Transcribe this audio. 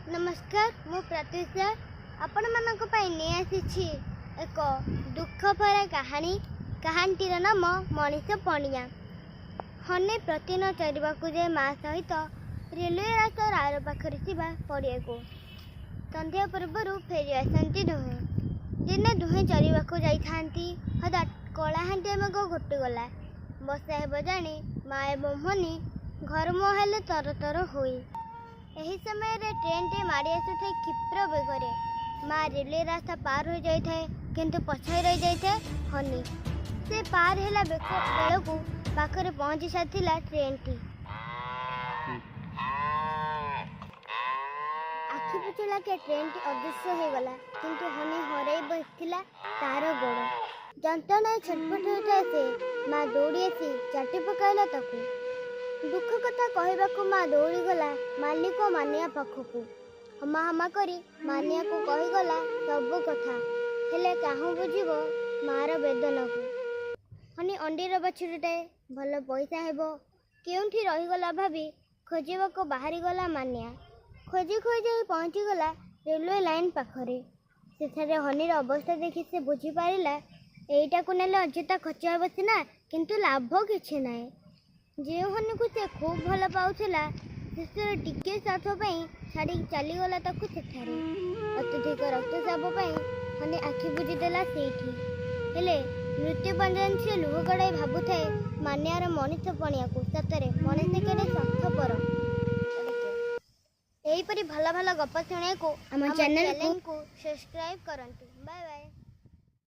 नमस्कार मु प्रत्युषा आपण मानक पई ने आसीछि एक दुख भरा कहानीटीर नाम मनीष पणिया। हने प्रतिदिन चरिबाकू जाए माँ सहित रेलवे रास्तार आर पाखरे थिबा पड़िया को संध्या पूर्व फेरी आसती दुहे। दिने दुहे चरिबाकू जाइथांती हठात कलाहांटी मेघ घोटिगला। बसा हेब जानी माँ एवं हनी घर मुहाले तर तर होई। एही समय ट्रेन टे माड़ी आसुଥାଏ क्षिप्र बेगरे। माँ रेलवे रास्ता पार हो जाए किंतु पछाई रही जाए हनी। से पार है बेलू पाखरे पहुंची सारी ट्रेन टी। आखि पिछला के ट्रेन टी अदृश्य हो गला किंतु हनी हरई बसला तार गोड़। जंत्रणा छटपट होता से माँ दौड़ी आसी चाटी पकाइला ताकू। दुख कथा कहबाकू माँ दौड़ी गला मालिक मानिया पाखकू। हमा हमा करी मानिया को कहीगला सब कथा हेले काहू बुझीब मार वेदना को। हनी अंडीर बछड़ीटाए भल पैसा हेबो केउठी रहीगला भाभी खोजिबाकू बाहरी गला मानिया। खोजी खोजी पहुँची गला रेलवे लाइन पाखरे। सेठारे हनीर अवस्था देखि से बुझी पारिला एइटा को नेले अଯଥା खर्च हेबो सिना किंतु लाभ किछि नाय। जे हनी को से खूब भल पाउथिला शेषर टिके साथ छाड़ी चलीगला ताकू सेठारे। अत्यधिक रक्तचाप हनी आखि बुझीदेला सेठी हेले मृत्यु पंजन से लुह गड़ाई भाबुए मानियार मनीष पणिया को सतरे मनीष केड़े स्वार्थपर। एहीपरि भल भल गप शुणिया को आम चैनल को सब्सक्राइब करंतु।